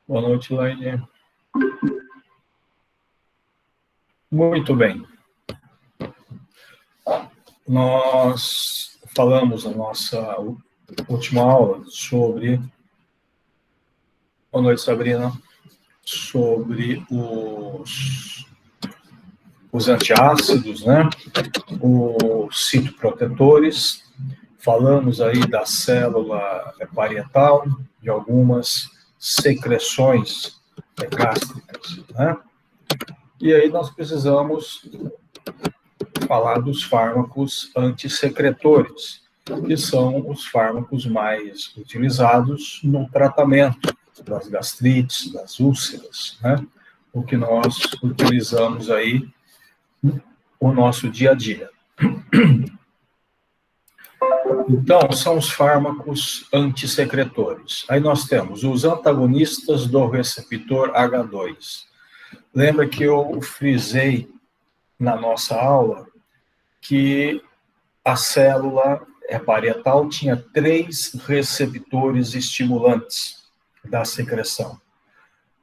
Boa noite, Laine. Muito bem. Nós falamos na nossa última aula sobre... Boa noite, Sabrina. Sobre os antiácidos, né? Os citoprotetores. Falamos aí da célula parietal, de algumas secreções gástricas, né? E aí nós precisamos falar dos fármacos antissecretores, que são os fármacos mais utilizados no tratamento das gastrites, das úlceras, né? O que nós utilizamos aí no nosso dia a dia. Então, são os fármacos antissecretores. Aí nós temos os antagonistas do receptor H2. Lembra que eu frisei na nossa aula que a célula parietal tinha 3 receptores estimulantes da secreção.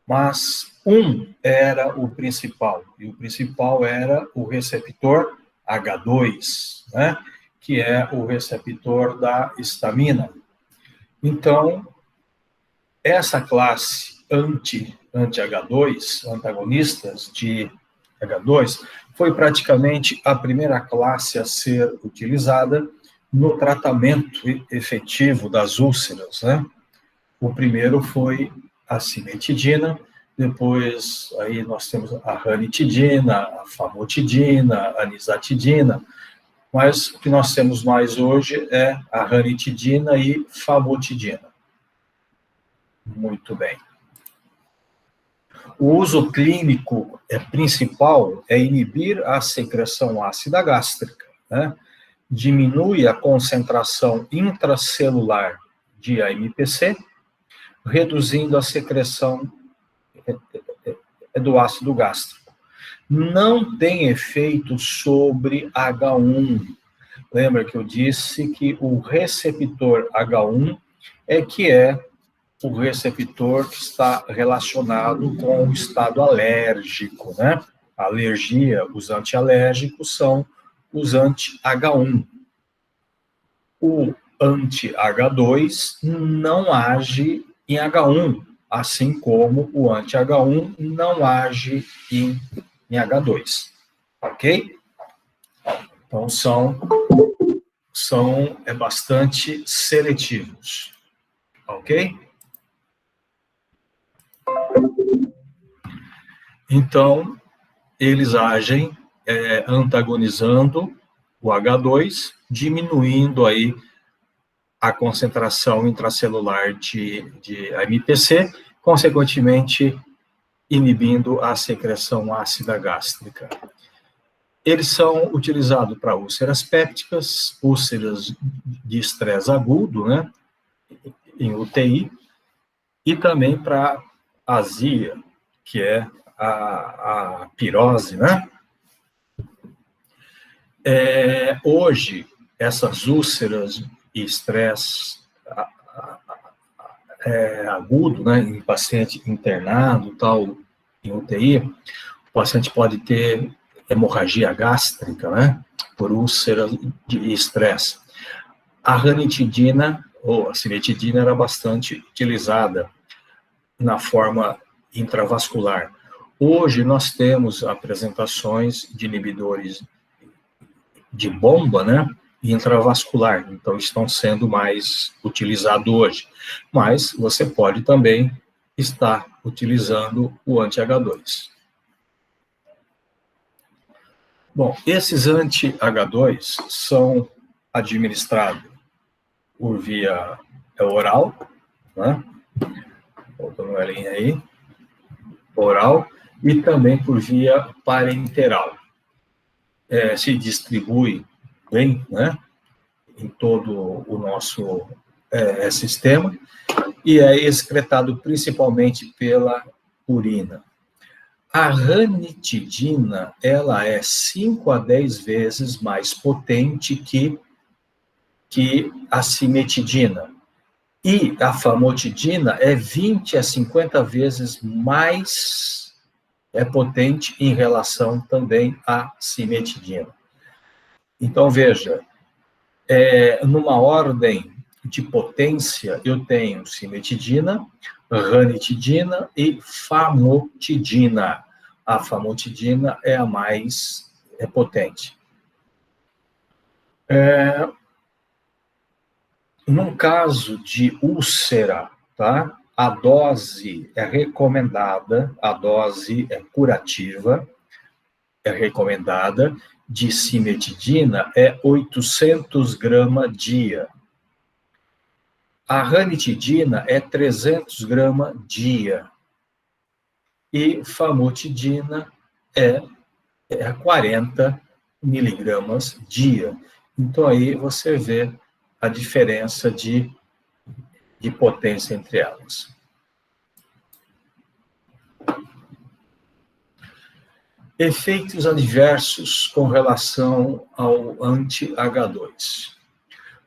Mas um era o principal, e o principal era o receptor H2, né? Que é o receptor da histamina. Então, essa classe anti-H2, antagonistas de H2, foi praticamente a primeira classe a ser utilizada no tratamento efetivo das úlceras, né? O primeiro foi a cimetidina, depois aí nós temos a ranitidina, a famotidina, a nizatidina, mas o que nós temos mais hoje é a ranitidina e famotidina. Muito bem. O uso clínico principal é inibir a secreção ácida gástrica, né? Diminui a concentração intracelular de AMPC, reduzindo a secreção do ácido gástrico. Não tem efeito sobre H1. Lembra que eu disse que o receptor H1 é o receptor que está relacionado com o estado alérgico, né? A alergia, os antialérgicos são os anti-H1. O anti-H2 não age em H1, assim como o anti-H1 não age em H2, ok? Então, são bastante seletivos, ok? Então, eles agem antagonizando o H2, diminuindo aí a concentração intracelular de AMPC, consequentemente, inibindo a secreção ácida gástrica. Eles são utilizados para úlceras pépticas, úlceras de estresse agudo, né, em UTI, e também para azia, que é a pirose, né? Hoje, essas úlceras e estresse agudo, né, em paciente internado, tal, em UTI, o paciente pode ter hemorragia gástrica, né, por úlcera de estresse. A ranitidina, ou a cimetidina, era bastante utilizada na forma intravascular. Hoje, nós temos apresentações de inibidores de bomba, né, intravascular, então estão sendo mais utilizados hoje. Mas você pode também estar utilizando o anti-H2. Bom, esses anti-H2 são administrados por via oral, né? Voltando a linha aí, oral, e também por via parenteral. Se distribui bem, né, em todo o nosso sistema, e é excretado principalmente pela urina. A ranitidina, ela é 5 a 10 vezes mais potente que a cimetidina. E a famotidina é 20 a 50 vezes mais potente em relação também à cimetidina. Então, veja, numa ordem de potência, eu tenho cimetidina, ranitidina e famotidina. A famotidina é a mais potente. Num caso de úlcera, tá? A dose é recomendada, a dose é curativa, é recomendada, de cimetidina é 800 gramas dia. A ranitidina é 300 gramas dia. E famotidina é 40 miligramas dia. Então, aí você vê a diferença de potência entre elas. Efeitos adversos com relação ao anti-H2.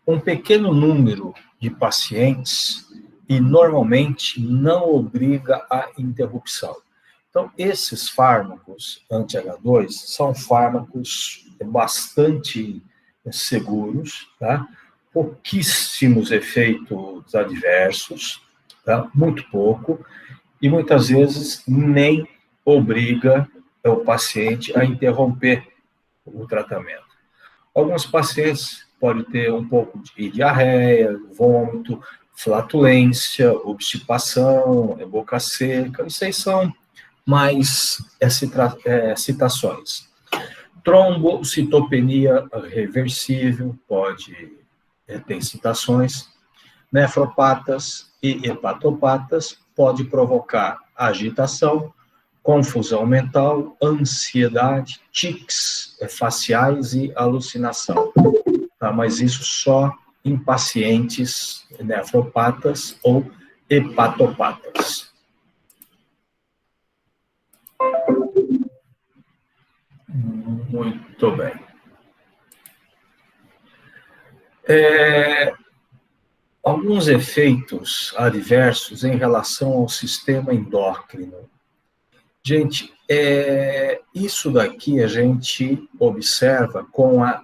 Um pequeno número de pacientes e normalmente não obriga a interrupção. Então, esses fármacos anti-H2 são fármacos bastante seguros, tá? Pouquíssimos efeitos adversos, tá? Muito pouco, e muitas vezes nem obriga o paciente a interromper o tratamento. Alguns pacientes podem ter um pouco de diarreia, vômito, flatulência, obstipação, boca seca, isso aí são mais citações. Trombocitopenia reversível, pode ter citações. Nefropatas e hepatopatas pode provocar agitação, confusão mental, ansiedade, tics faciais e alucinação. Tá? Mas isso só em pacientes nefropatas ou hepatopatas. Muito bem. Alguns efeitos adversos em relação ao sistema endócrino. Gente, isso daqui a gente observa com a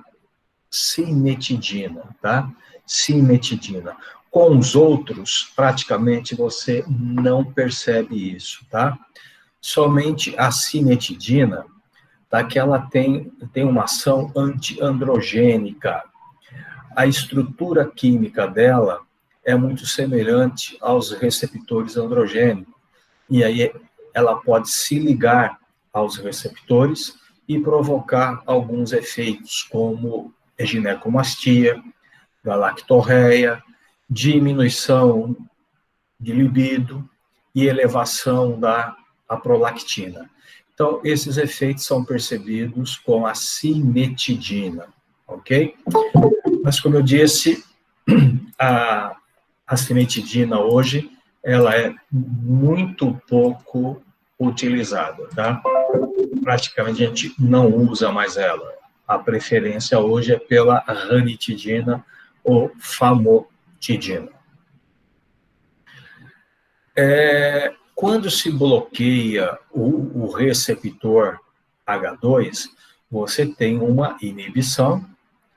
cimetidina, tá? Cimetidina. Com os outros, praticamente você não percebe isso, tá? Somente a cimetidina, tá? Que ela tem uma ação antiandrogênica. A estrutura química dela é muito semelhante aos receptores androgênicos. E aí ela pode se ligar aos receptores e provocar alguns efeitos, como ginecomastia, galactorreia, diminuição de libido e elevação da prolactina. Então, esses efeitos são percebidos com a cimetidina, ok? Mas, como eu disse, a cimetidina hoje, ela é muito pouco utilizada, tá? Praticamente a gente não usa mais ela. A preferência hoje é pela ranitidina ou famotidina. Quando se bloqueia o receptor H2, você tem uma inibição,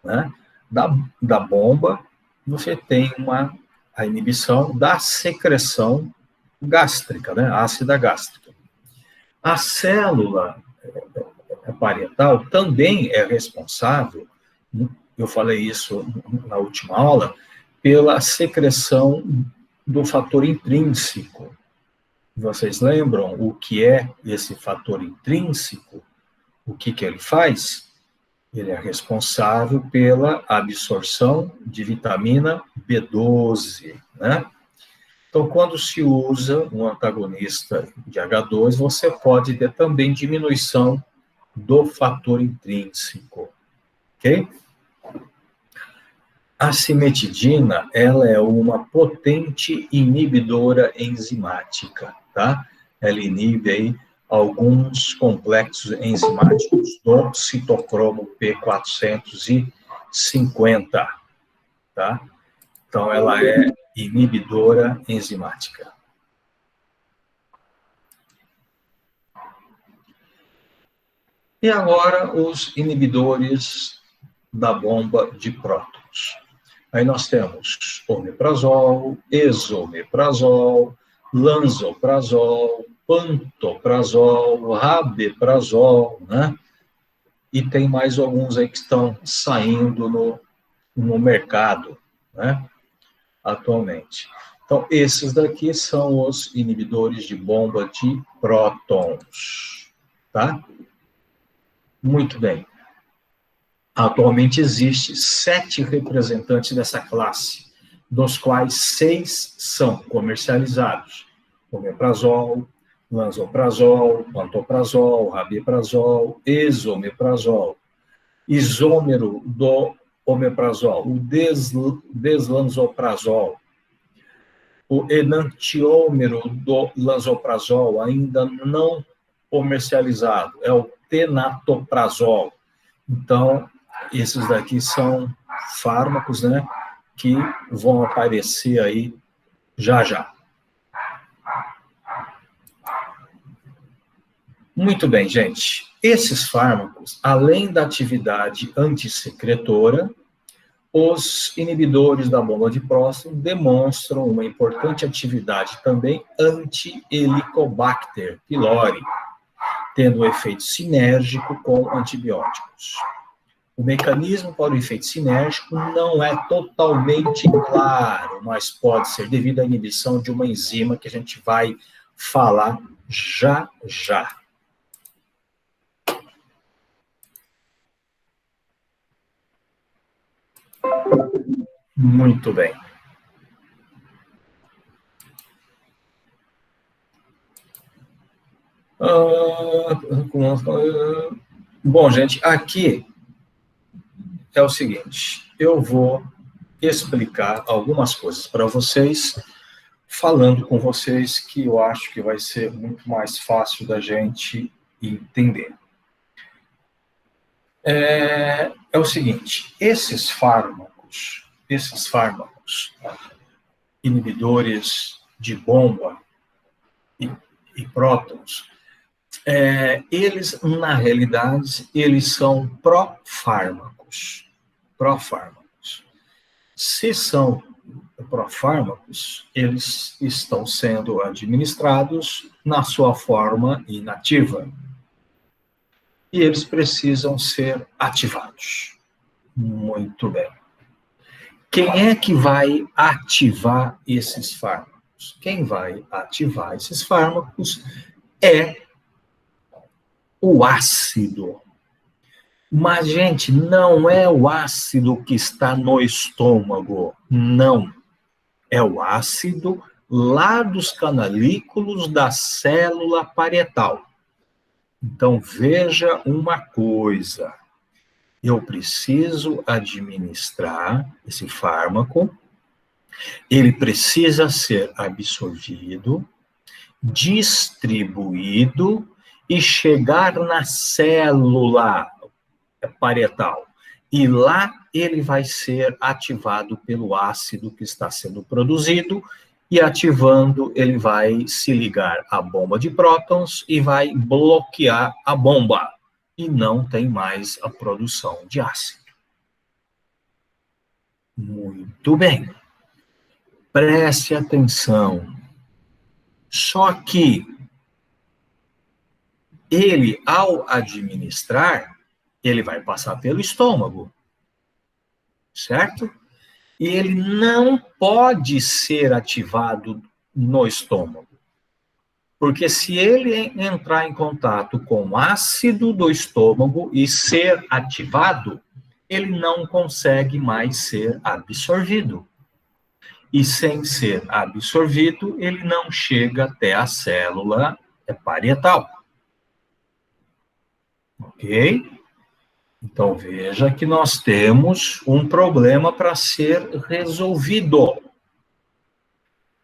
né, da bomba, você tem a inibição da secreção gástrica, né, ácida gástrica. A célula parietal também é responsável, eu falei isso na última aula, pela secreção do fator intrínseco. Vocês lembram o que é esse fator intrínseco? O que ele faz? Ele é responsável pela absorção de vitamina B12, né? Então, quando se usa um antagonista de H2, você pode ter também diminuição do fator intrínseco, ok? A cimetidina, ela é uma potente inibidora enzimática, tá? Ela inibe aí alguns complexos enzimáticos do citocromo P450, tá? Então, ela é inibidora enzimática. E agora os inibidores da bomba de prótons. Aí nós temos omeprazol, esomeprazol, lansoprazol, pantoprazol, rabeprazol, né? E tem mais alguns aí que estão saindo no mercado, né? Atualmente. Então, esses daqui são os inibidores de bomba de prótons, tá? Muito bem. Atualmente existe 7 representantes dessa classe, dos quais 6 são comercializados: omeprazol, lansoprazol, pantoprazol, rabeprazol, esomeprazol, isômero do omeprazol, o deslansoprazol, o enantiômero do lansoprazol, ainda não comercializado, é o tenatoprazol. Então, esses daqui são fármacos, né, que vão aparecer aí já já. Muito bem, gente. Esses fármacos, além da atividade antissecretora, os inibidores da bomba de próstata demonstram uma importante atividade também anti-Helicobacter pylori, tendo um efeito sinérgico com antibióticos. O mecanismo para o efeito sinérgico não é totalmente claro, mas pode ser devido à inibição de uma enzima que a gente vai falar já já. Muito bem. Bom, gente, aqui é o seguinte, eu vou explicar algumas coisas para vocês, falando com vocês que eu acho que vai ser muito mais fácil da gente entender. É o seguinte, esses fármacos inibidores de bomba e prótons, eles, na realidade, eles são profármacos. Se são profármacos, eles estão sendo administrados na sua forma inativa. E eles precisam ser ativados. Muito bem. Quem é que vai ativar esses fármacos? Quem vai ativar esses fármacos é o ácido. Mas, gente, não é o ácido que está no estômago, não. É o ácido lá dos canalículos da célula parietal. Então, veja uma coisa. Eu preciso administrar esse fármaco, ele precisa ser absorvido, distribuído e chegar na célula parietal. E lá ele vai ser ativado pelo ácido que está sendo produzido, e ativando ele vai se ligar à bomba de prótons e vai bloquear a bomba. E não tem mais a produção de ácido. Muito bem. Preste atenção. Só que ele, ao administrar, ele vai passar pelo estômago, certo? E ele não pode ser ativado no estômago. Porque se ele entrar em contato com o ácido do estômago e ser ativado, ele não consegue mais ser absorvido. E sem ser absorvido, ele não chega até a célula parietal. Ok? Então, veja que nós temos um problema para ser resolvido.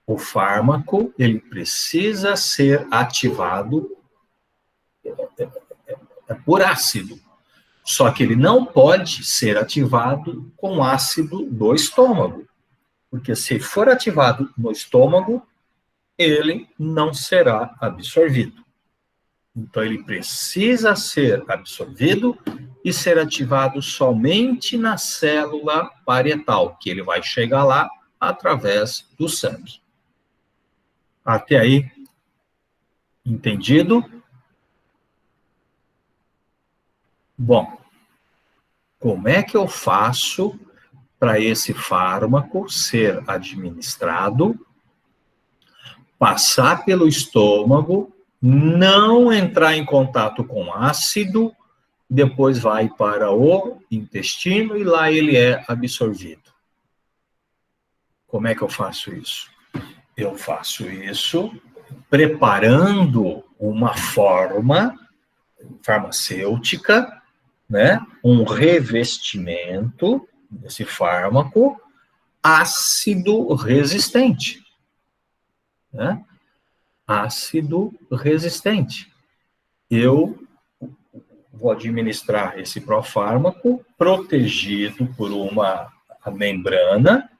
O fármaco, ele precisa ser ativado por ácido. Só que ele não pode ser ativado com ácido do estômago. Porque se for ativado no estômago, ele não será absorvido. Então, ele precisa ser absorvido e ser ativado somente na célula parietal, que ele vai chegar lá através do sangue. Até aí, entendido? Bom, como é que eu faço para esse fármaco ser administrado, passar pelo estômago, não entrar em contato com ácido, depois vai para o intestino e lá ele é absorvido? Como é que eu faço isso? Eu faço isso preparando uma forma farmacêutica, né? Um revestimento desse fármaco ácido resistente, né? Ácido resistente. Eu vou administrar esse profármaco protegido por uma membrana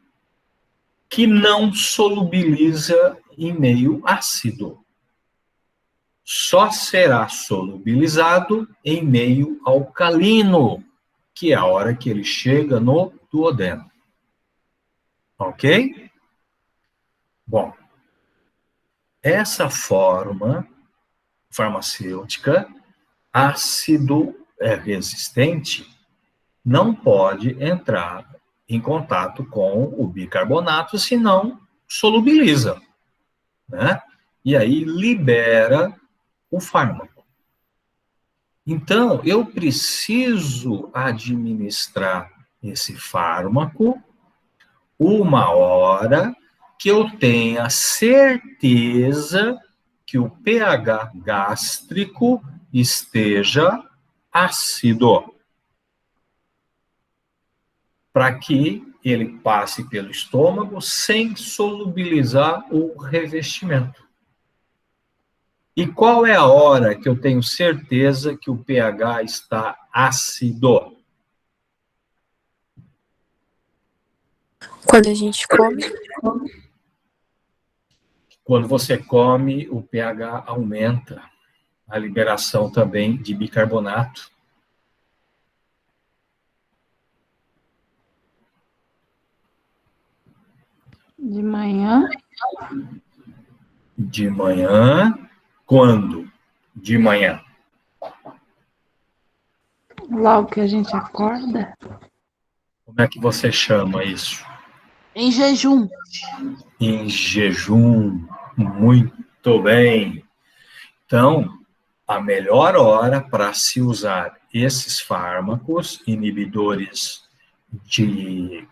que não solubiliza em meio ácido. Só será solubilizado em meio alcalino, que é a hora que ele chega no duodeno. Ok? Bom, essa forma farmacêutica, ácido resistente, não pode entrar em contato com o bicarbonato, senão solubiliza, né? E aí libera o fármaco. Então, eu preciso administrar esse fármaco uma hora que eu tenha certeza que o pH gástrico esteja ácido, para que ele passe pelo estômago sem solubilizar o revestimento. E qual é a hora que eu tenho certeza que o pH está ácido? Quando a gente come. Quando você come, o pH aumenta. A liberação também de bicarbonato. De manhã? De manhã. Quando? De manhã. Logo que a gente acorda? Como é que você chama isso? Em jejum. Em jejum. Muito bem. Então, a melhor hora para se usar esses fármacos inibidores de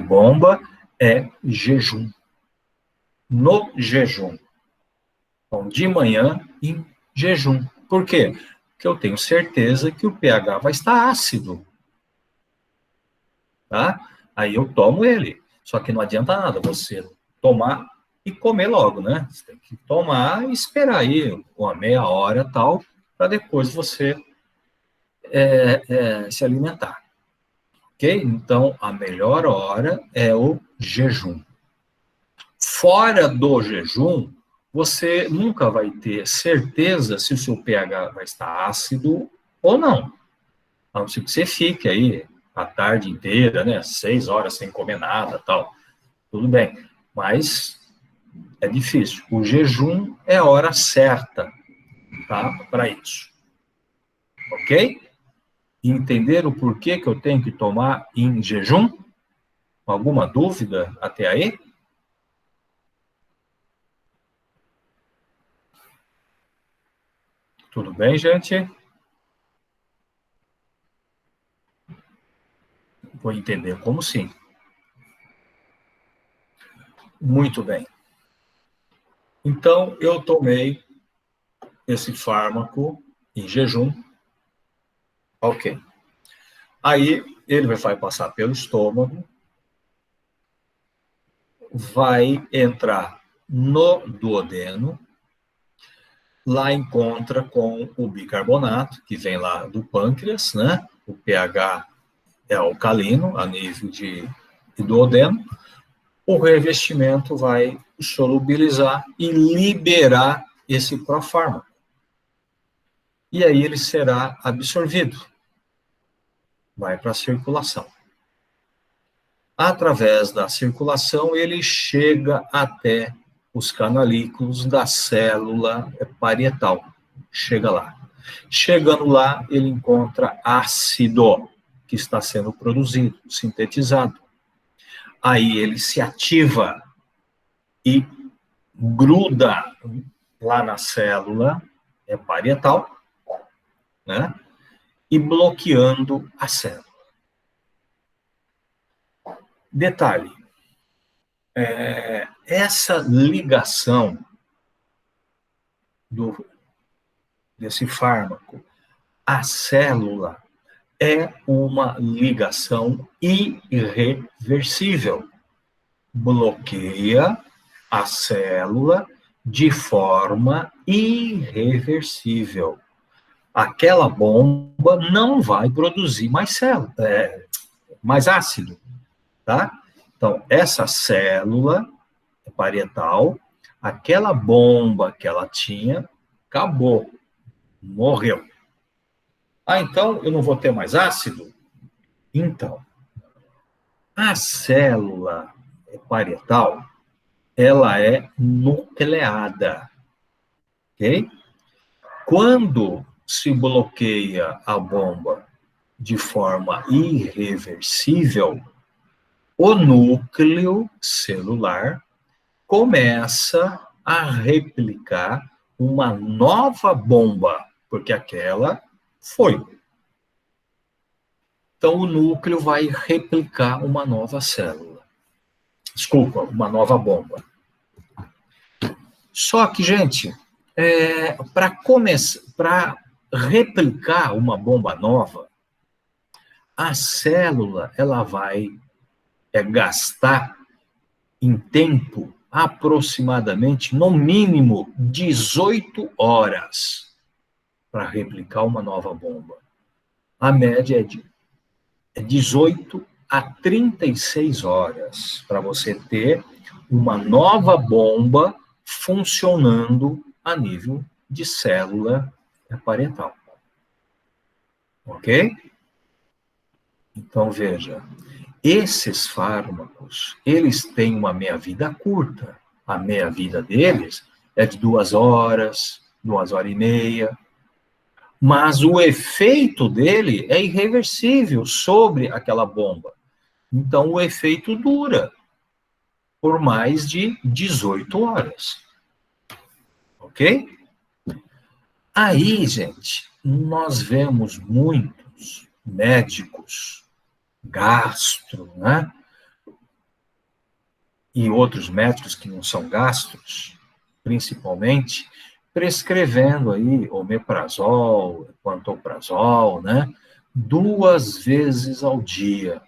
bomba é jejum. No jejum. Então, de manhã, em jejum. Por quê? Porque eu tenho certeza que o pH vai estar ácido. Tá? Aí eu tomo ele. Só que não adianta nada você tomar e comer logo, né? Você tem que tomar e esperar aí uma meia hora tal, para depois você se alimentar. Ok? Então, a melhor hora é o jejum. Fora do jejum, você nunca vai ter certeza se o seu pH vai estar ácido ou não. A não ser que você fique aí a tarde inteira, né? 6 horas sem comer nada, tal. Tudo bem. Mas é difícil. O jejum é a hora certa, tá? Para isso. Ok? Entender o porquê que eu tenho que tomar em jejum? Alguma dúvida até aí? Tudo bem, gente? Vou entender como sim. Muito bem. Então, eu tomei esse fármaco em jejum. Ok. Aí, ele vai passar pelo estômago, vai entrar no duodeno, lá encontra com o bicarbonato, que vem lá do pâncreas, né? O pH é alcalino, a nível de duodeno. o revestimento vai solubilizar e liberar esse profármaco. E aí ele será absorvido. Vai para a circulação. Através da circulação, ele chega até os canalículos da célula parietal. Chega lá. Chegando lá, ele encontra ácido que está sendo produzido, sintetizado. Aí ele se ativa e gruda lá na célula parietal, né? E bloqueando a célula. Detalhe, essa ligação desse fármaco à célula é uma ligação irreversível. Bloqueia a célula de forma irreversível. Aquela bomba não vai produzir mais mais ácido, tá? Então, essa célula parietal, aquela bomba que ela tinha, acabou, morreu. Ah, então eu não vou ter mais ácido? Então, a célula parietal, ela é nucleada, ok? Quando se bloqueia a bomba de forma irreversível, o núcleo celular começa a replicar uma nova bomba, porque aquela foi. Então, o núcleo vai replicar uma nova célula. Desculpa, uma nova bomba. Só que, gente, para replicar uma bomba nova, a célula ela vai gastar em tempo aproximadamente, no mínimo, 18 horas para replicar uma nova bomba. A média é de 18 a 36 horas para você ter uma nova bomba funcionando a nível de célula parietal. Ok? Então, veja, esses fármacos, eles têm uma meia-vida curta. A meia-vida deles é de 2 horas, 2 horas e meia. Mas o efeito dele é irreversível sobre aquela bomba. Então, o efeito dura por mais de 18 horas. Ok? Aí, gente, nós vemos muitos médicos, gastro, né? E outros médicos que não são gastros, principalmente, prescrevendo aí omeprazol, pantoprazol, né? 2 vezes ao dia.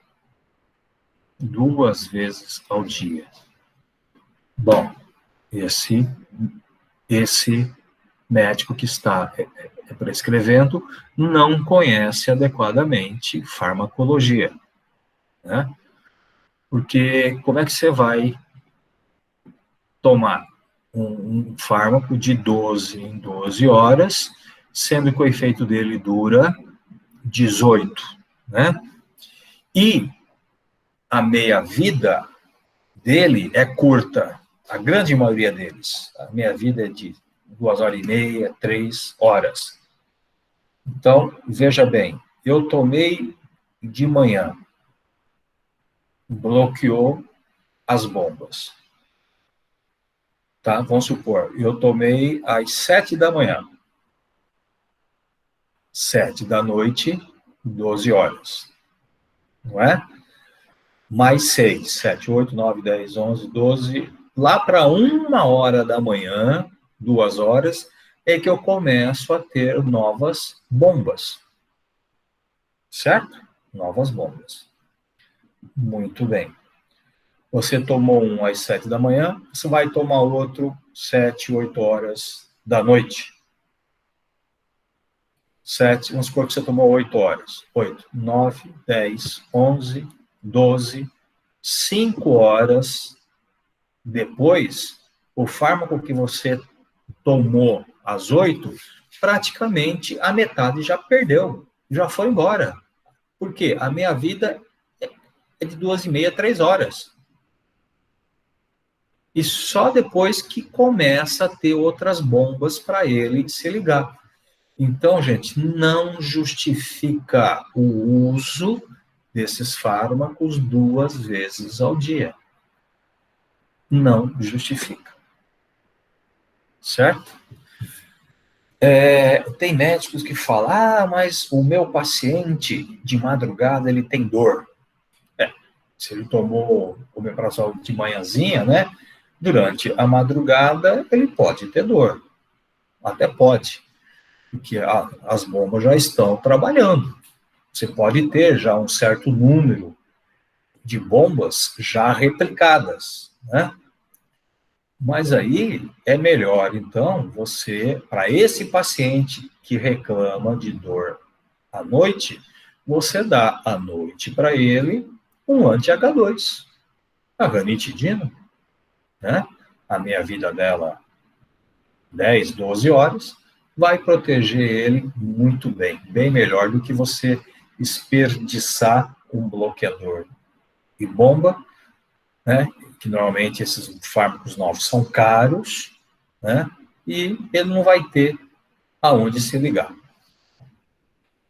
2 vezes ao dia. Bom, esse médico que está prescrevendo não conhece adequadamente farmacologia, né? Porque como é que você vai tomar um fármaco de 12 em 12 horas, sendo que o efeito dele dura 18, né? E a meia-vida dele é curta, a grande maioria deles. A meia-vida é de 2 horas e meia, 3 horas. Então, veja bem, eu tomei de manhã, bloqueou as bombas. Tá? Vamos supor, eu tomei às 7 da manhã. 7 da noite, 12 horas. Não é? Mais 6, 7, 8, 9, 10, 11, 12. Lá para 1 hora da manhã, 2 horas, é que eu começo a ter novas bombas. Certo? Novas bombas. Muito bem. Você tomou um às 7 da manhã, você vai tomar outro 7, 8 horas da noite. 7, vamos supor que você tomou 8 horas. 8, 9, 10, 11, 12, 5 horas depois, o fármaco que você tomou às 8, praticamente a metade já perdeu, já foi embora. Por quê? A minha vida é de 2h30, 3 horas. E só depois que começa a ter outras bombas para ele se ligar. Então, gente, não justifica o uso desses fármacos 2 vezes ao dia. Não justifica. Certo? Tem médicos que falam, mas o meu paciente, de madrugada, ele tem dor. Se ele tomou omeprazol de manhãzinha, né? Durante a madrugada, ele pode ter dor. Até pode. Porque as bombas já estão trabalhando. Você pode ter já um certo número de bombas já replicadas, né? Mas aí é melhor, então, você, para esse paciente que reclama de dor à noite, você dá à noite para ele um anti-H2, a ranitidina, né? A meia vida dela, 10, 12 horas, vai proteger ele muito bem, bem melhor do que você desperdiçar um bloqueador e bomba, né? Que normalmente esses fármacos novos são caros, né? E ele não vai ter aonde se ligar.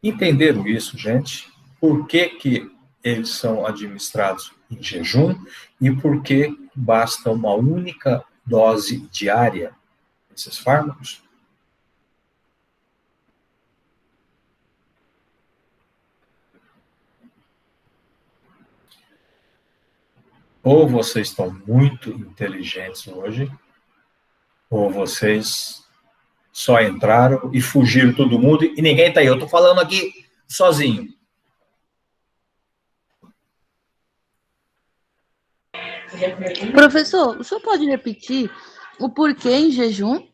Entenderam isso, gente? Por que que eles são administrados em jejum e por que basta uma única dose diária desses fármacos? Ou vocês estão muito inteligentes hoje, ou vocês só entraram e fugiram todo mundo e ninguém está aí. Eu estou falando aqui sozinho. Professor, o senhor pode repetir o porquê em jejum?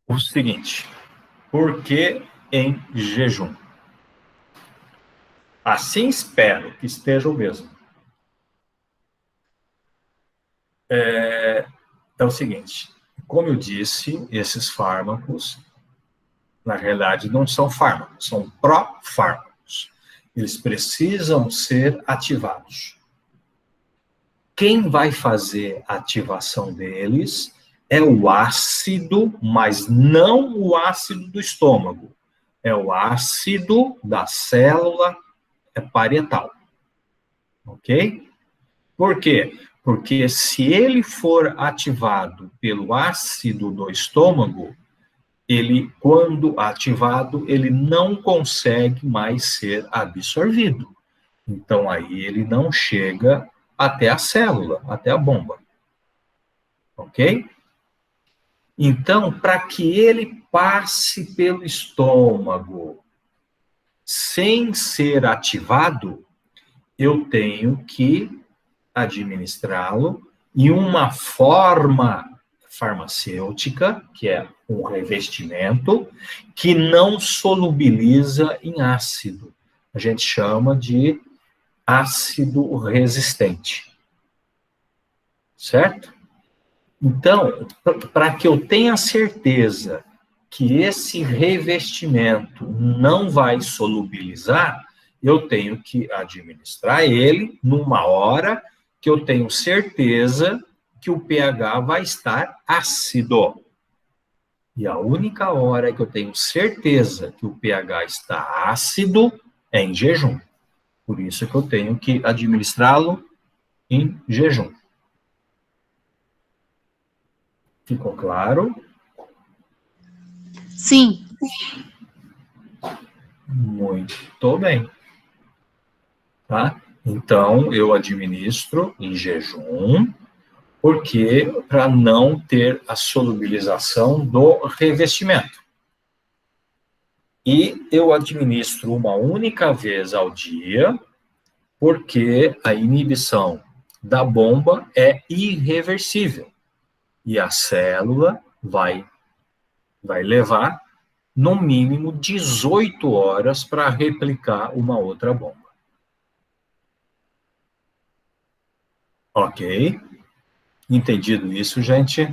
O seguinte, por que em jejum? Assim espero que esteja o mesmo. É o seguinte, como eu disse, esses fármacos, na realidade, não são fármacos, são pró-fármacos. Eles precisam ser ativados. Quem vai fazer a ativação deles é o ácido, mas não o ácido do estômago. É o ácido da célula parietal. Ok? Por quê? Porque se ele for ativado pelo ácido do estômago, ele, quando ativado, ele não consegue mais ser absorvido. Então, aí ele não chega até a célula, até a bomba. Ok? Então, para que ele passe pelo estômago sem ser ativado, eu tenho que administrá-lo em uma forma farmacêutica, que é um revestimento, que não solubiliza em ácido. A gente chama de ácido resistente. Certo? Então, para que eu tenha certeza que esse revestimento não vai solubilizar, eu tenho que administrar ele numa hora que eu tenho certeza que o pH vai estar ácido. E a única hora que eu tenho certeza que o pH está ácido é em jejum. Por isso que eu tenho que administrá-lo em jejum. Ficou claro? Sim. Muito bem. Tá? Então, eu administro em jejum, porque para não ter a solubilização do revestimento. E eu administro uma única vez ao dia, porque a inibição da bomba é irreversível. E a célula vai levar, no mínimo, 18 horas para replicar uma outra bomba. Ok. Entendido isso, gente?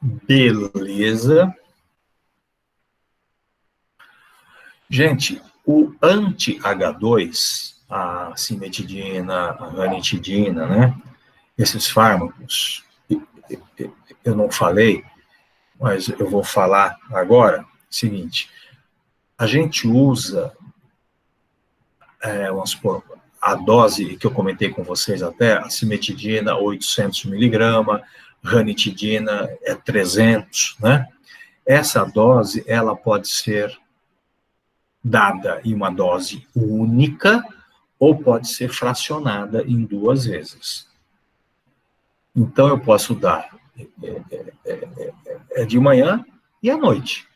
Beleza. Gente, o anti-H2, a cimetidina, a ranitidina, né? Esses fármacos, eu não falei, mas eu vou falar agora. Seguinte, a gente usa, vamos supor, a dose que eu comentei com vocês até, a cimetidina, 800 miligramas, ranitidina é 300, né? Essa dose, ela pode ser dada em uma dose única ou pode ser fracionada em 2 vezes. Então, eu posso dar de manhã e à noite.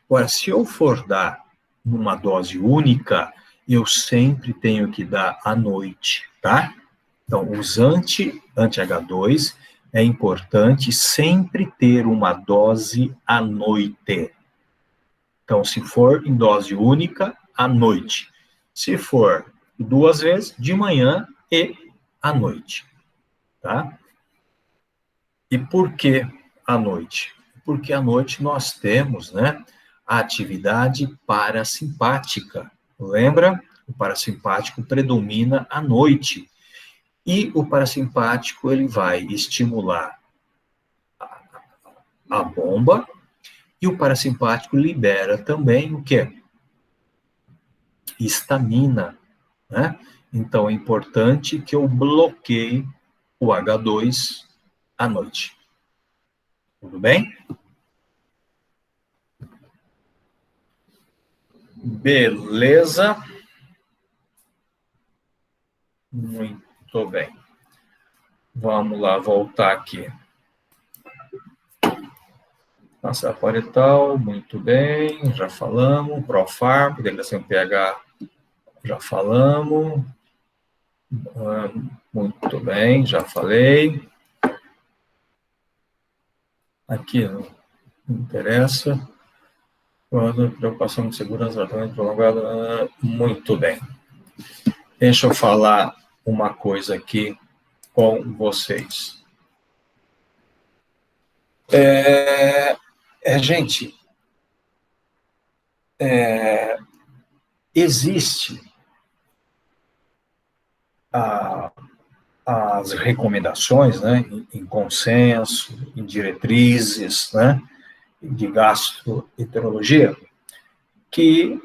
Agora, se eu for dar numa dose única, eu sempre tenho que dar à noite, tá? Então, os anti-H2, é importante sempre ter uma dose à noite. Então, se for em dose única, à noite. Se for 2 vezes, de manhã e à noite, tá? E por que à noite? Porque à noite nós temos, né, a atividade parasimpática. Lembra? O parasimpático predomina à noite. E o parasimpático, ele vai estimular a bomba, e o parasimpático libera também o quê? Histamina, né? Então, é importante que eu bloqueie o H2 à noite. Tudo bem? Beleza. Muito bem. Vamos lá, voltar aqui. Passar parental, muito bem, já falamos. Profarm, degradação pH, já falamos. Muito bem, já falei. Aqui, não interessa. Quando preocupação de segurança, tratamento prolongado, muito bem. Deixa eu falar uma coisa aqui com vocês. Gente, existe as recomendações, né, em consenso, em diretrizes, né, de gastroenterologia, que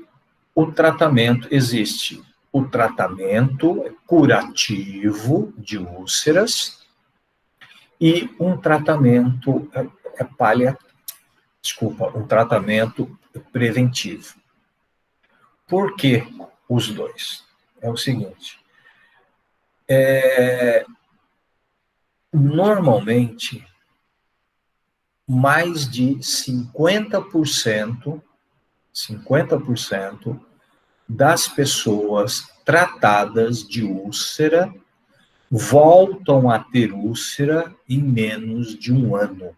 o tratamento existe. O tratamento curativo de úlceras e um tratamento um tratamento preventivo. Por que os dois? É o seguinte, normalmente, mais de 50% das pessoas tratadas de úlcera voltam a ter úlcera em menos de 1 ano.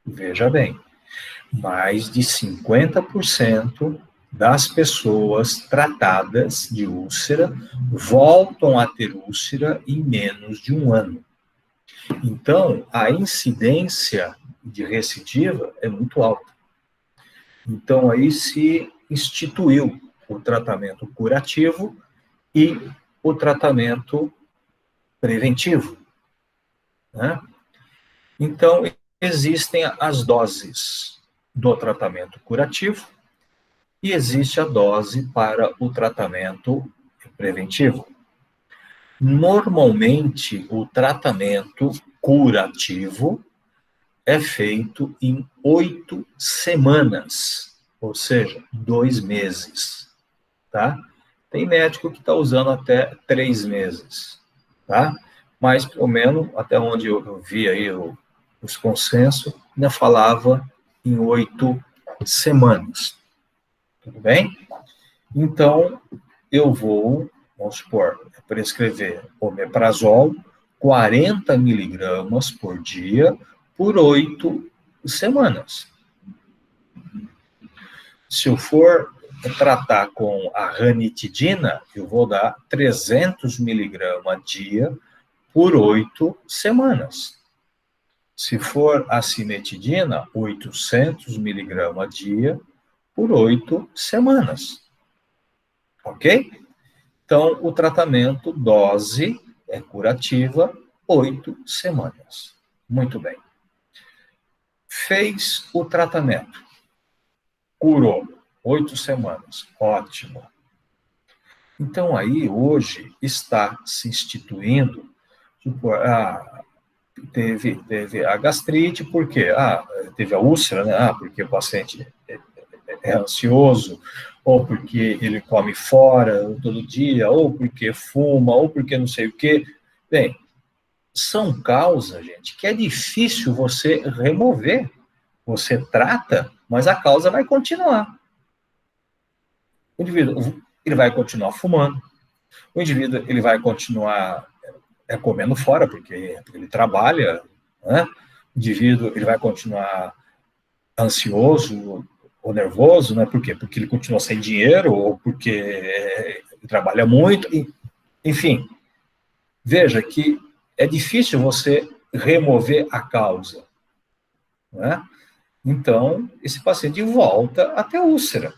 Veja bem, mais de 50% das pessoas tratadas de úlcera voltam a ter úlcera em menos de 1 ano. Então, a incidência de recidiva é muito alta. Então, aí se instituiu o tratamento curativo e o tratamento preventivo, né? Então, existem as doses do tratamento curativo e existe a dose para o tratamento preventivo. Normalmente, o tratamento curativo é feito em 8 semanas, ou seja, 2 meses, tá? Tem médico que está usando até 3 meses, tá? Mas, pelo menos, até onde eu vi aí os consensos, ainda falava em 8 semanas. Tudo bem? Então, eu vou, vamos supor, prescrever omeprazol, 40 miligramas por dia, por 8 semanas. Se eu for tratar com a ranitidina, eu vou dar 300 miligramas dia por 8 semanas. Se for a cimetidina, 800 miligramas dia por 8 semanas. Ok? Então, o tratamento, dose, é curativa, 8 semanas. Muito bem. Fez o tratamento. Curou. 8 semanas. Ótimo. Então, aí, hoje, está se instituindo, teve a gastrite, por quê? Teve a úlcera, né? Porque o paciente é ansioso, ou porque ele come fora todo dia, ou porque fuma, ou porque não sei o quê. Bem, são causas, gente, que é difícil você remover. Você trata, mas a causa vai continuar. O indivíduo, ele vai continuar fumando, o indivíduo, ele vai continuar comendo fora, porque ele trabalha, né? O indivíduo, ele vai continuar ansioso ou nervoso, né? Por quê? Porque ele continua sem dinheiro, ou porque ele trabalha muito, enfim. Veja que é difícil você remover a causa, né? Então, esse paciente volta até a úlcera.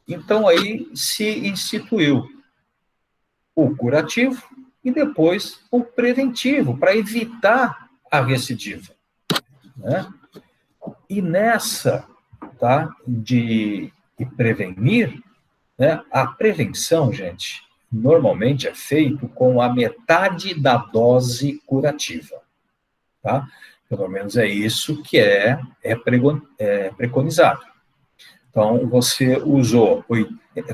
Então, aí se instituiu o curativo e depois o preventivo, para evitar a recidiva, né? E nessa, tá, de prevenir, né, a prevenção, gente, normalmente é feito com a metade da dose curativa, tá? Pelo menos é isso que é preconizado. Então, você usou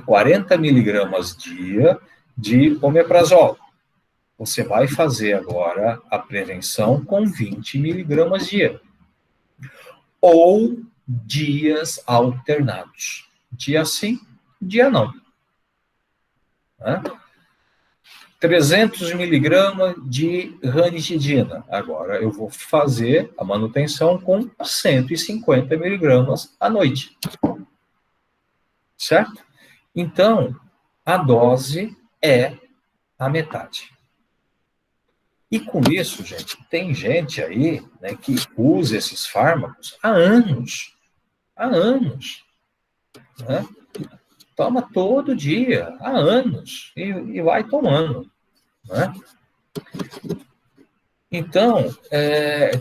40 miligramas dia de omeprazol. Você vai fazer agora a prevenção com 20 miligramas dia. Ou dias alternados. Dia sim, dia não. Né? 300 miligramas de ranitidina. Agora eu vou fazer a manutenção com 150 miligramas à noite. Certo? Então, a dose é a metade. E com isso, gente, tem gente aí, né, que usa esses fármacos há anos. Há anos. Né? Toma todo dia, há anos, e vai tomando. Né? Então,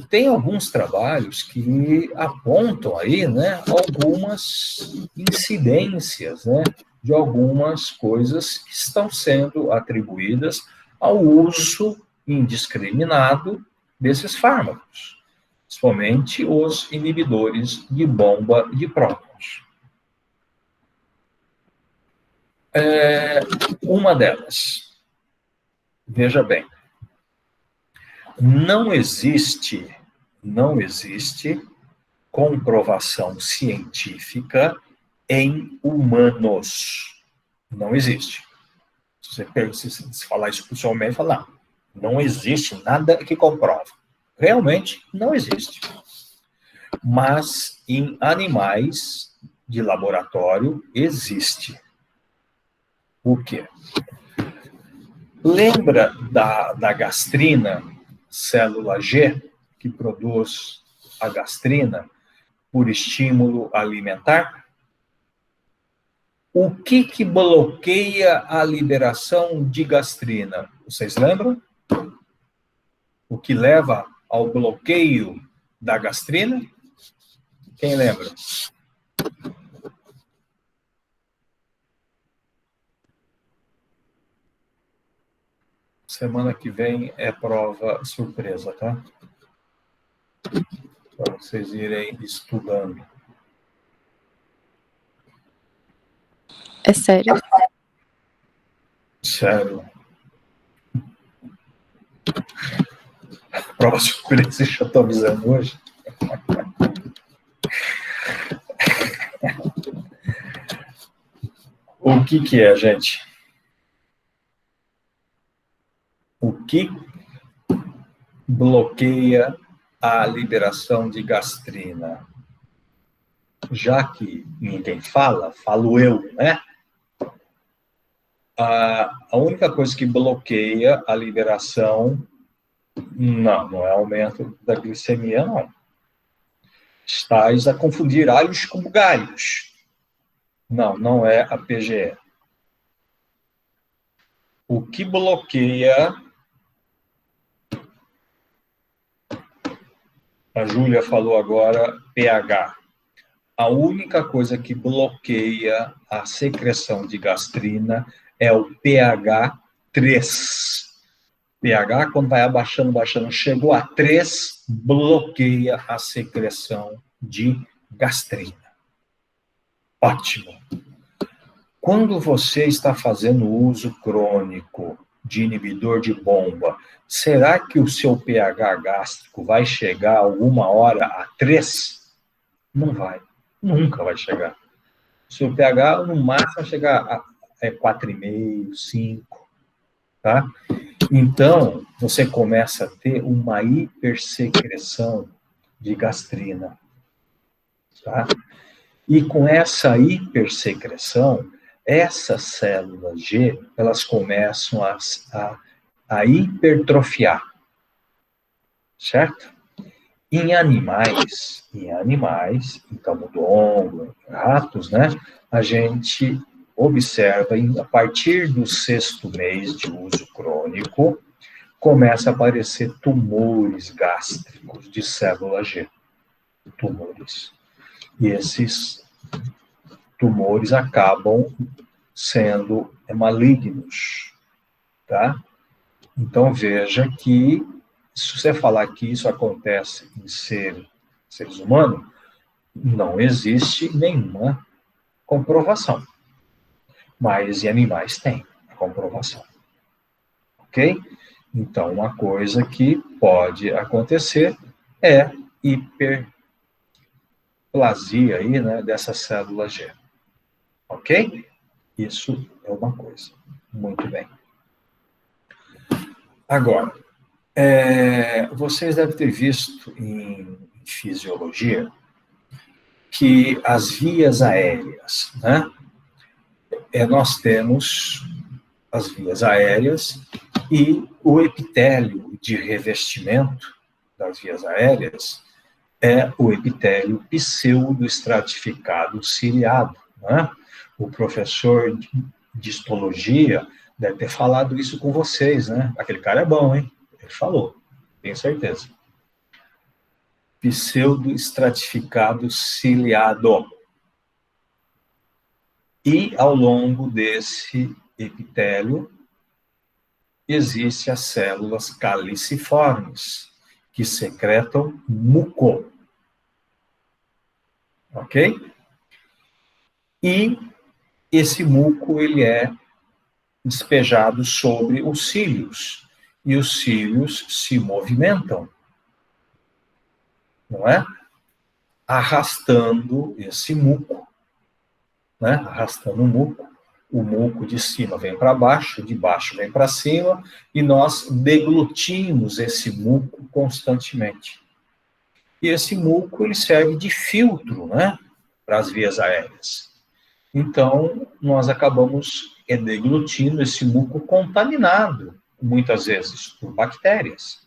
tem alguns trabalhos que apontam aí, né, algumas incidências, né, de algumas coisas que estão sendo atribuídas ao uso indiscriminado desses fármacos, principalmente os inibidores de bomba de prótons. Uma delas, veja bem, não existe comprovação científica em humanos. Não existe. Se falar isso para o seu médico, falar, não existe nada que comprova. Realmente não existe. Mas em animais de laboratório existe. O quê? Lembra da gastrina, célula G, que produz a gastrina por estímulo alimentar? O que bloqueia a liberação de gastrina? Vocês lembram? O que leva ao bloqueio da gastrina? Quem lembra? Semana que vem é prova surpresa, tá? Para vocês irem estudando. É sério? Sério. Prova surpresa, já estou avisando hoje. O que é, gente? O que bloqueia a liberação de gastrina? já que ninguém fala, falo eu, né? A única coisa que bloqueia a liberação, não é aumento da glicemia, não. Estás a confundir alhos com bugalhos. Não é a PGE. O que bloqueia, a Júlia falou agora, pH. A única coisa que bloqueia a secreção de gastrina é o pH 3. pH, quando vai abaixando, chegou a 3, bloqueia a secreção de gastrina. Ótimo. Quando você está fazendo uso crônico de inibidor de bomba, será que o seu pH gástrico vai chegar alguma hora a 3? Não vai. Nunca vai chegar. O seu pH, no máximo, vai chegar a 4,5, 5, tá? Então, você começa a ter uma hipersecreção de gastrina, tá? E com essa hipersecreção, essas células G, elas começam a hipertrofiar, certo? Em animais, em camundongo, em ratos, né? A gente observa, a partir do 6º mês de uso crônico, começa a aparecer tumores gástricos de célula G. Tumores. E esses tumores acabam sendo malignos, tá? Então, veja que, se você falar que isso acontece em seres humanos, não existe nenhuma comprovação. Mas em animais tem a comprovação. Ok? Então, uma coisa que pode acontecer é hiperplasia aí, né, dessa célula G. Ok? Isso é uma coisa. Muito bem. Agora, vocês devem ter visto em fisiologia que as vias aéreas, né? Nós temos as vias aéreas e o epitélio de revestimento das vias aéreas é o epitélio pseudoestratificado ciliado, né? O professor de histologia deve ter falado isso com vocês, né? Aquele cara é bom, hein? Ele falou, tenho certeza. Pseudoestratificado ciliado. E ao longo desse epitélio existem as células caliciformes, que secretam muco. Ok? E esse muco, ele é despejado sobre os cílios. E os cílios se movimentam, não é? Arrastando esse muco, né? Arrastando o muco de cima vem para baixo, de baixo vem para cima, e nós deglutimos esse muco constantemente. E esse muco, ele serve de filtro, né? Para as vias aéreas. Então, nós acabamos deglutindo esse muco contaminado, muitas vezes, por bactérias.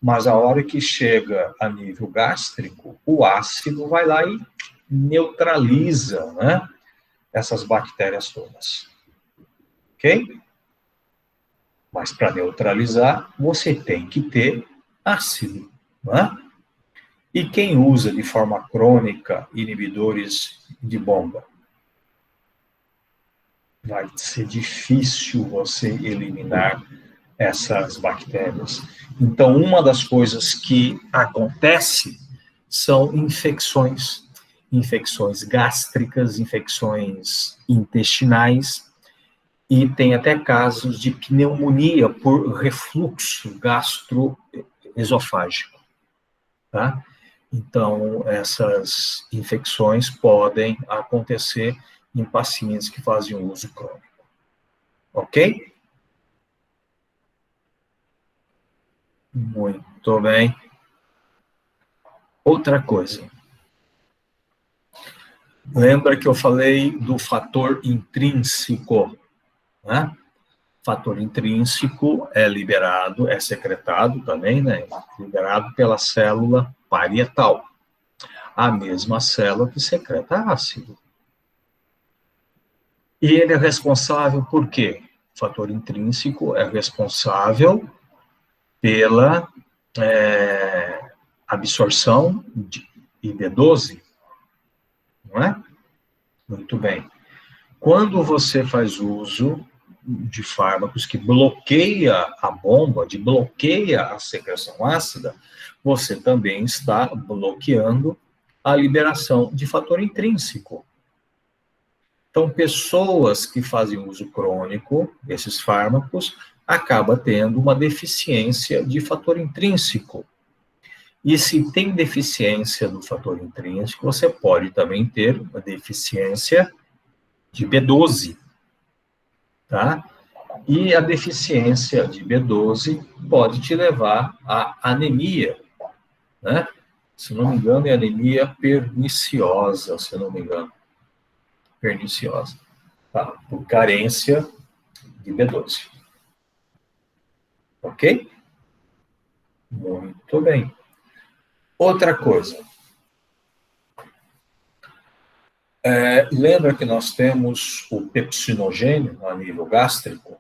Mas a hora que chega a nível gástrico, o ácido vai lá e neutraliza, né, essas bactérias todas. Ok? Mas para neutralizar, você tem que ter ácido, né? E quem usa de forma crônica inibidores de bomba? Vai ser difícil você eliminar essas bactérias. Então, uma das coisas que acontece são infecções gástricas, infecções intestinais, e tem até casos de pneumonia por refluxo gastroesofágico, tá? Então, essas infecções podem acontecer em pacientes que fazem uso crônico. Ok? Muito bem. Outra coisa. Lembra que eu falei do fator intrínseco, né? Fator intrínseco é liberado, é secretado também, né? Liberado pela célula parietal. A mesma célula que secreta ácido. E ele é responsável por quê? O fator intrínseco é responsável pela absorção de IB12, não é? Muito bem. Quando você faz uso de fármacos que bloqueia a bomba, bloqueia a secreção ácida, você também está bloqueando a liberação de fator intrínseco. Então, pessoas que fazem uso crônico desses fármacos acabam tendo uma deficiência de fator intrínseco. E se tem deficiência do fator intrínseco, você pode também ter uma deficiência de B12, tá? E a deficiência de B12 pode te levar à anemia, né? Se não me engano, é anemia perniciosa, se não me engano. Perniciosa, tá? Por carência de B12. Ok? Muito bem. Outra coisa. Lembra que nós temos o pepsinogênio a nível gástrico?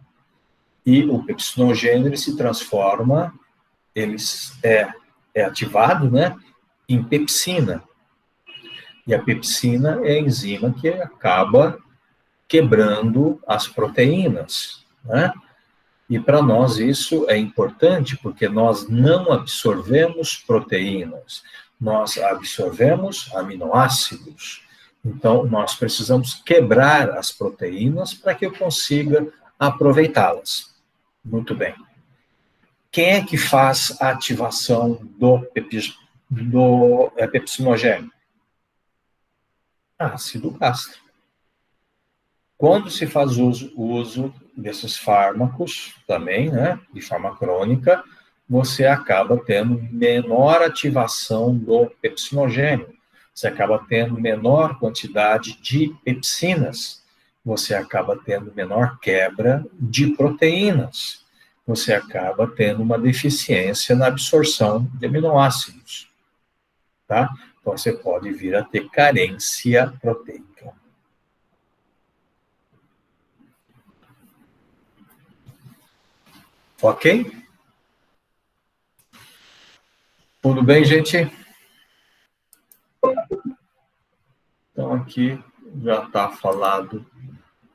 E o pepsinogênio ele se transforma, ele é ativado, né, em pepsina. E a pepsina é a enzima que acaba quebrando as proteínas, né? E para nós isso é importante, porque nós não absorvemos proteínas, nós absorvemos aminoácidos. Então, nós precisamos quebrar as proteínas para que eu consiga aproveitá-las. Muito bem. Quem é que faz a ativação do pepsinogênio? Ácido gástrico. Quando se faz uso desses fármacos também, né, de forma crônica, você acaba tendo menor ativação do pepsinogênio, você acaba tendo menor quantidade de pepsinas, você acaba tendo menor quebra de proteínas, você acaba tendo uma deficiência na absorção de aminoácidos, tá? Então, você pode vir a ter carência proteica. Ok? Tudo bem, gente? Então, aqui já está falado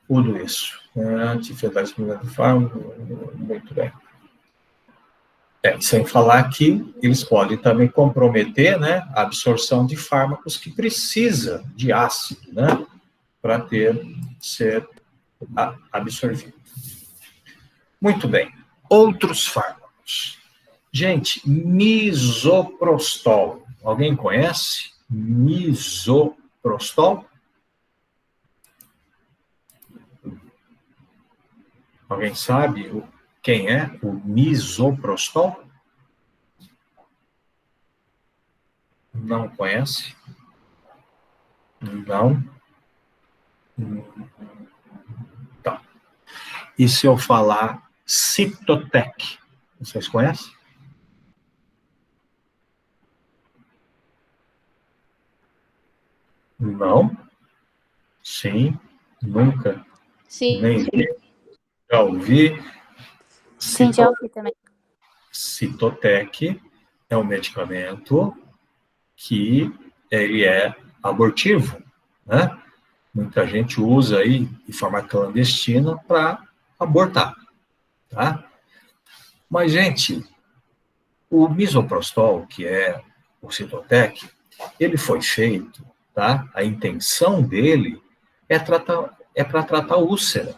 tudo isso. Antifetais de fármaco, muito bem. Sem falar que eles podem também comprometer, né, a absorção de fármacos que precisa de ácido, né, para ser absorvido. Muito bem. Outros fármacos. Gente, misoprostol. Alguém conhece? Misoprostol? Alguém sabe quem é o misoprostol? Não conhece? Não? Tá. E se eu falar Cytotec, vocês conhecem? Não? Sim? Nunca? Sim. Nem vi? Já ouvi? Sim, já ouvi também. Cytotec é um medicamento que ele é abortivo, né? Muita gente usa aí de forma clandestina para abortar, tá? Mas, gente, o misoprostol, que é o Cytotec, ele foi feito, tá? A intenção dele é para tratar úlcera.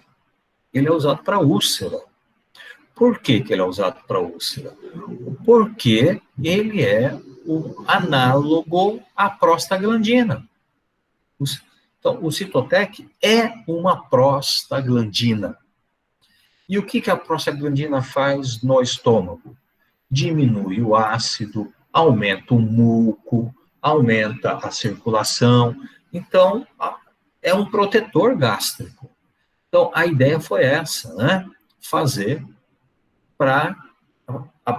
Ele é usado para úlcera. Por que ele é usado para úlcera? Porque ele é o análogo à prostaglandina. Então, o Cytotec é uma prostaglandina. E o que a prostaglandina faz no estômago? Diminui o ácido, aumenta o muco, aumenta a circulação, Então, é um protetor gástrico. Então, a ideia foi essa, né? Fazer para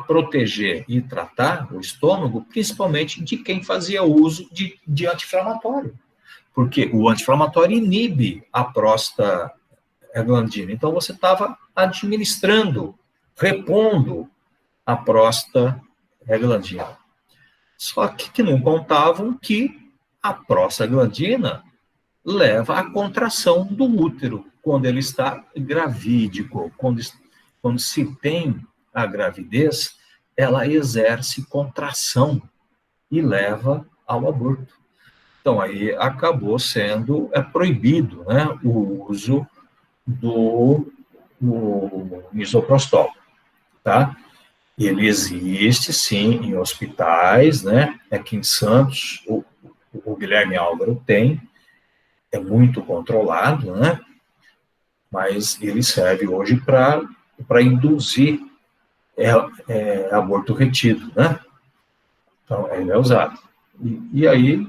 proteger e tratar o estômago, principalmente de quem fazia uso de anti-inflamatório. Porque o anti-inflamatório inibe a prostaglandina. Então, você estava administrando, repondo a prostaglandina. Só que não contavam que a prostaglandina leva à contração do útero quando ele está gravídico. Quando se tem a gravidez, ela exerce contração e leva ao aborto. Então, aí acabou sendo proibido, né, o uso do misoprostol, tá? Ele existe, sim, em hospitais, né? Aqui em Santos, o Guilherme Álvaro tem, é muito controlado, né? Mas ele serve hoje para induzir aborto retido, né? Então, ele é usado. E aí,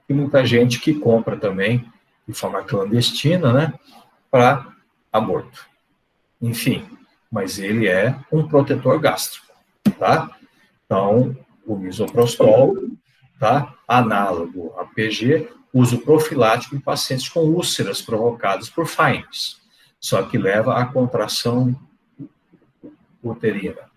tem muita gente que compra também, de forma clandestina, né? Para aborto. Enfim, mas ele é um protetor gástrico, tá? Então, o misoprostol, tá? Análogo a PG, uso profilático em pacientes com úlceras provocadas por Fiennes, só que leva à contração uterina.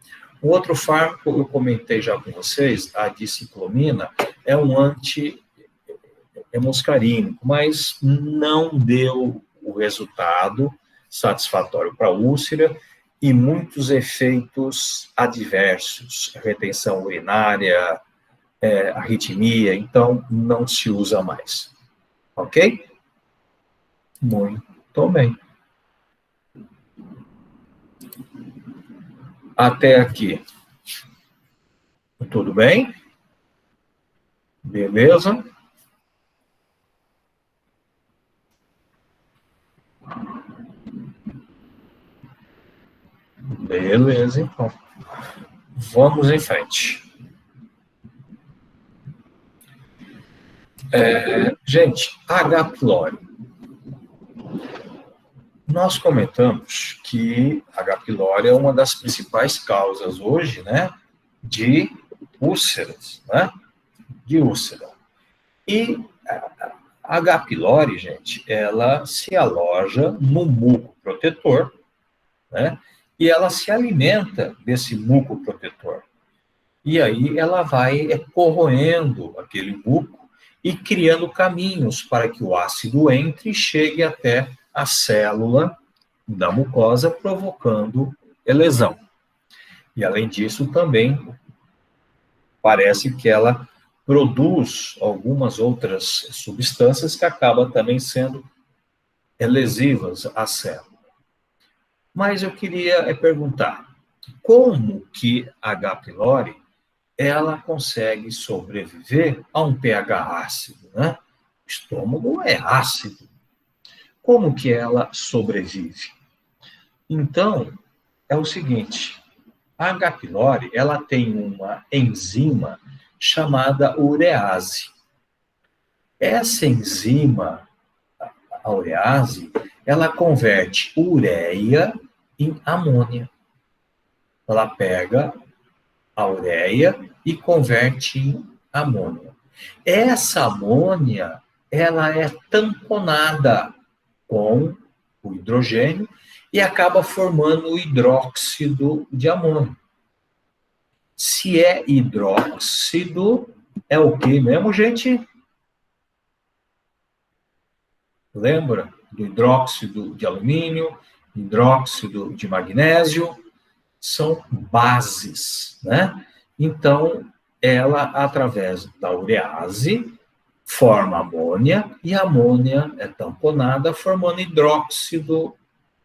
Um outro fármaco, eu comentei já com vocês, a diciclomina, é um anti-hemuscarínico, mas não deu o resultado satisfatório para a úlcera e muitos efeitos adversos, retenção urinária, arritmia, então não se usa mais. Ok? Muito bem. Até aqui. Tudo bem? Beleza? Beleza, então. Vamos em frente. Gente, H. pylori. Nós comentamos que H. pylori é uma das principais causas hoje, né, de úlceras, né, de úlcera. E a H. pylori, gente, ela se aloja no muco protetor, né, e ela se alimenta desse muco protetor. E aí ela vai corroendo aquele muco e criando caminhos para que o ácido entre e chegue até a célula da mucosa, provocando lesão. E, além disso, também parece que ela produz algumas outras substâncias que acabam também sendo lesivas à célula. Mas eu queria perguntar, como que a H. pylori ela consegue sobreviver a um pH ácido, né? O estômago é ácido. Como que ela sobrevive? Então, é o seguinte, a H. pylori, ela tem uma enzima chamada urease. Essa enzima, a urease, ela converte ureia em amônia. Ela pega a ureia e converte em amônia. Essa amônia, ela é tamponada com o hidrogênio e acaba formando o hidróxido de amônio. Se é hidróxido, é o que mesmo, gente? Lembra do hidróxido de alumínio, hidróxido de magnésio? São bases, né? Então, ela, através da urease, forma amônia, e a amônia é tamponada, formando hidróxido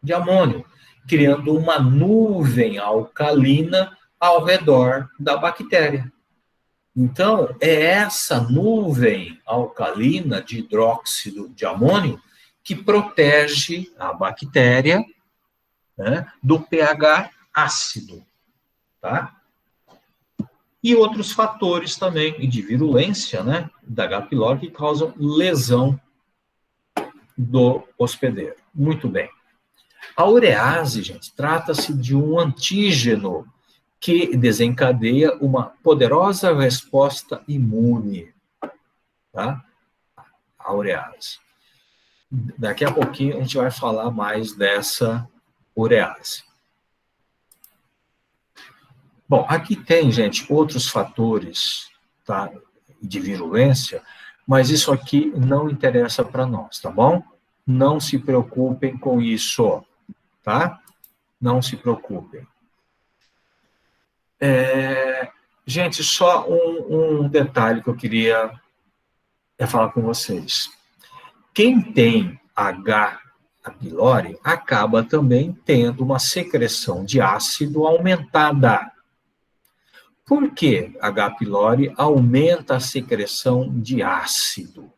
de amônio, criando uma nuvem alcalina ao redor da bactéria. Então, é essa nuvem alcalina de hidróxido de amônio que protege a bactéria, né, do pH ácido, tá? e outros fatores também de virulência, né, da H. pylori que causam lesão do hospedeiro. Muito bem. A urease, gente, trata-se de um antígeno que desencadeia uma poderosa resposta imune, tá? A urease. Daqui a pouquinho a gente vai falar mais dessa urease. Bom, aqui tem, gente, outros fatores, tá, de virulência, mas isso aqui não interessa para nós, tá bom? Não se preocupem com isso, tá? Não se preocupem. Gente, só um detalhe que eu queria falar com vocês. Quem tem H. pylori acaba também tendo uma secreção de ácido aumentada. Por que H. pylori aumenta a secreção de ácido?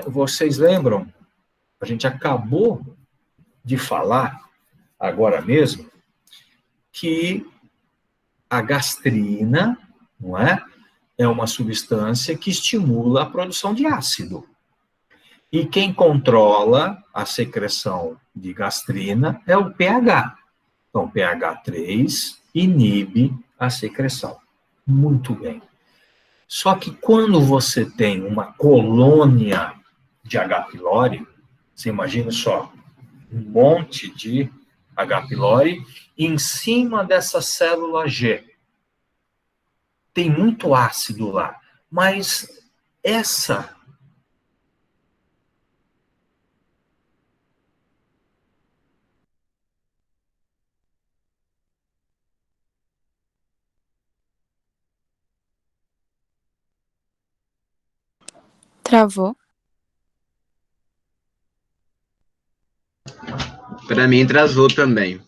Vocês lembram? A gente acabou de falar, agora mesmo, que a gastrina, não é? É uma substância que estimula a produção de ácido. E quem controla a secreção de gastrina é o pH. Então, pH 3 inibe a secreção. Muito bem. Só que quando você tem uma colônia de H. pylori, você imagina só, um monte de H. pylori em cima dessa célula G. Tem muito ácido lá, mas essa Travou. Para mim, travou também.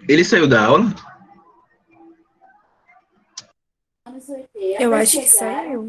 Ele saiu da aula? Eu acho que saiu.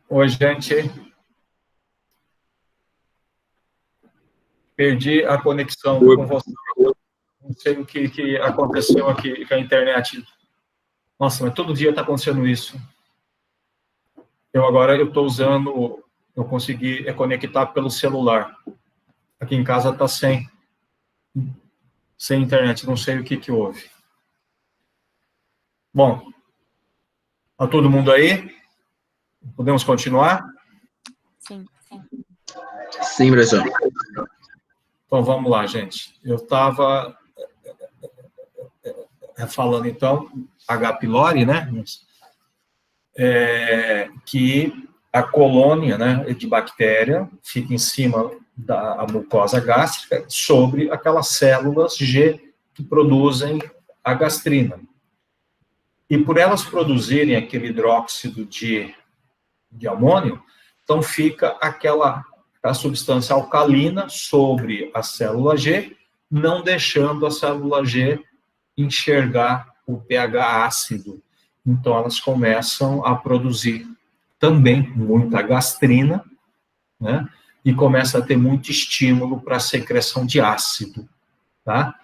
Oi, gente. Perdi a conexão com você. Não sei o que aconteceu aqui com a internet. Nossa, mas todo dia está acontecendo isso. Agora eu estou usando, eu consegui conectar pelo celular. Aqui em casa está sem internet, não sei o que houve. Bom, está todo mundo aí? Podemos continuar? Sim. Sim, professor. Então, vamos lá, gente. Eu estava falando, então, H. pylori, né? Que a colônia, né, de bactéria fica em cima da mucosa gástrica sobre aquelas células G que produzem a gastrina. E por elas produzirem aquele hidróxido de amônio, então fica a substância alcalina sobre a célula G, não deixando a célula G enxergar o pH ácido. Então, elas começam a produzir também muita gastrina, né? E começa a ter muito estímulo para a secreção de ácido, tá?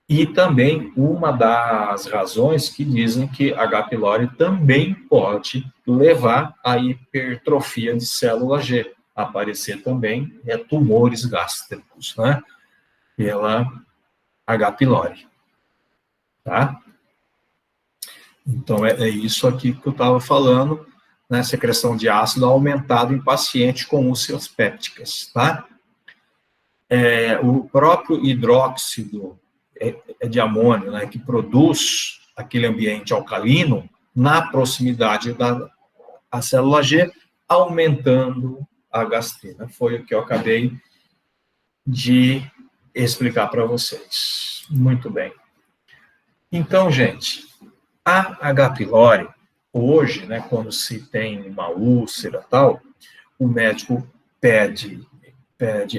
E também uma das razões que dizem que H. pylori também pode levar à hipertrofia de célula G, aparecer também tumores gástricos, né? Pela H. pylori, tá? Então, é isso aqui que eu estava falando, né? Secreção de ácido aumentado em pacientes com úlceras pépticas, tá? O próprio hidróxido de amônio, né, que produz aquele ambiente alcalino na proximidade da célula G, aumentando a gastrina. Foi o que eu acabei de explicar para vocês. Muito bem. Então, gente, a H. pylori, hoje, né, quando se tem uma úlcera e tal, o médico pede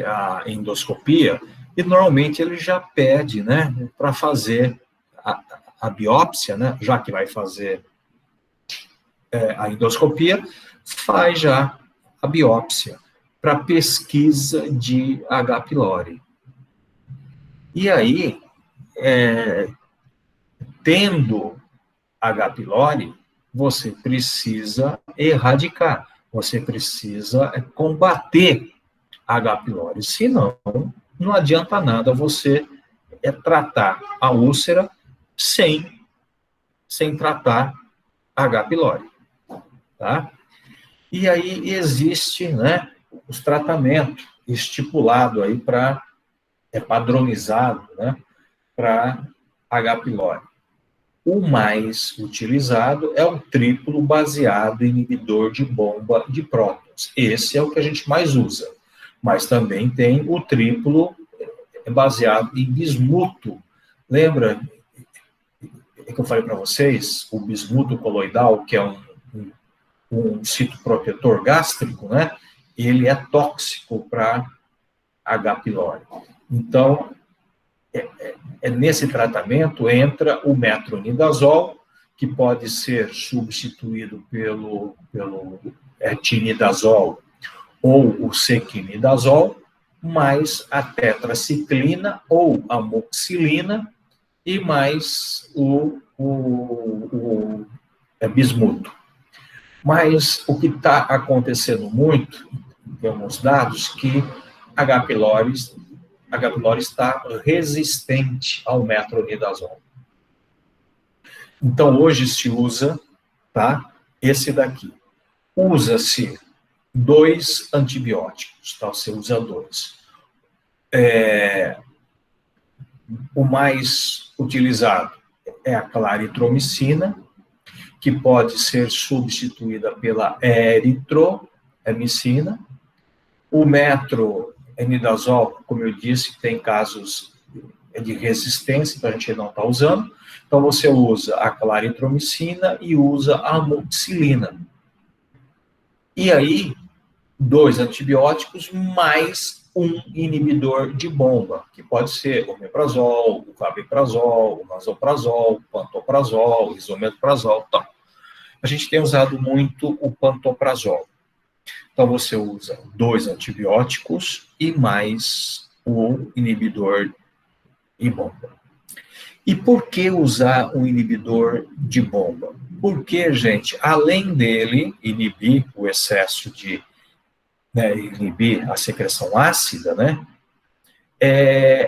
a endoscopia, e normalmente ele já pede, né, para fazer a biópsia, né, já que vai fazer a endoscopia, faz já a biópsia para pesquisa de H. pylori. E aí, tendo H. pylori, você precisa erradicar, você precisa combater H. pylori, senão não adianta nada você tratar a úlcera sem tratar H. pylori, tá? E aí existe, né, os tratamentos estipulados aí padronizado, né, para H. pylori. O mais utilizado é o triplo baseado inibidor de bomba de prótons. Esse é o que a gente mais usa. Mas também tem o triplo baseado em bismuto. Lembra que eu falei para vocês? O bismuto coloidal, que é um citoprotetor gástrico, né? Ele é tóxico para H. pylori. Então, nesse tratamento entra o metronidazol, que pode ser substituído pelo tinidazol ou o sequinidazol, mais a tetraciclina ou a amoxicilina e mais o bismuto. Mas o que está acontecendo muito, temos dados que H. pylori está resistente ao metronidazol. Então, hoje se usa, tá, esse daqui. Usa-se 2 antibióticos, tá? Você usa 2. O mais utilizado é a claritromicina, que pode ser substituída pela eritromicina. O metronidazol, como eu disse, tem casos de resistência, então a gente não está usando. Então, você usa a claritromicina e usa a amoxicilina. E aí, 2 antibióticos mais um inibidor de bomba, que pode ser o omeprazol, o claviprazol, o nasoprazol, o pantoprazol, o isomeprazol, tal. A gente tem usado muito o pantoprazol. Então, você usa 2 antibióticos e mais o inibidor de bomba. E por que usar o inibidor de bomba? Porque, gente, além dele inibir o excesso de, inibir a secreção ácida, né?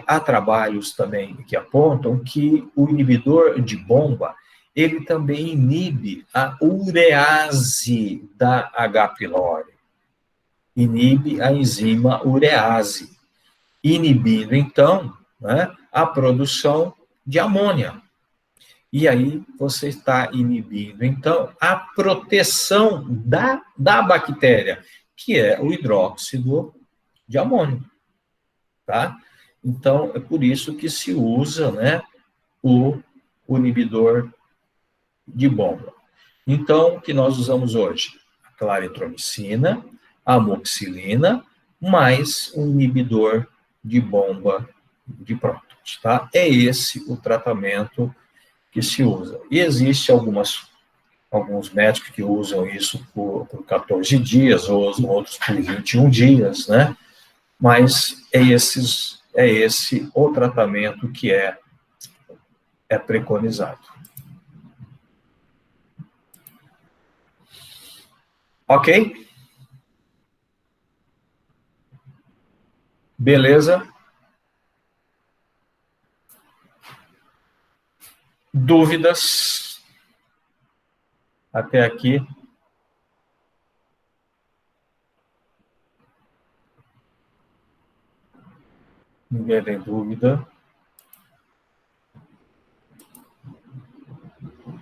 Há trabalhos também que apontam que o inibidor de bomba, ele também inibe a urease da H. pylori. Inibe a enzima urease, inibindo, então, né, a produção de amônia. E aí você está inibindo, então, a proteção da bactéria, que é o hidróxido de amônio, tá? Então, é por isso que se usa, né, o inibidor de bomba. Então, o que nós usamos hoje? A claritromicina, a amoxicilina, mais um inibidor de bomba de prótons, tá? É esse o tratamento que se usa. E existe alguns médicos que usam isso por 14 dias, ou outros por 21 dias, né? Mas é esse o tratamento que é preconizado. Ok? Beleza? Dúvidas? Até aqui? Ninguém tem dúvida?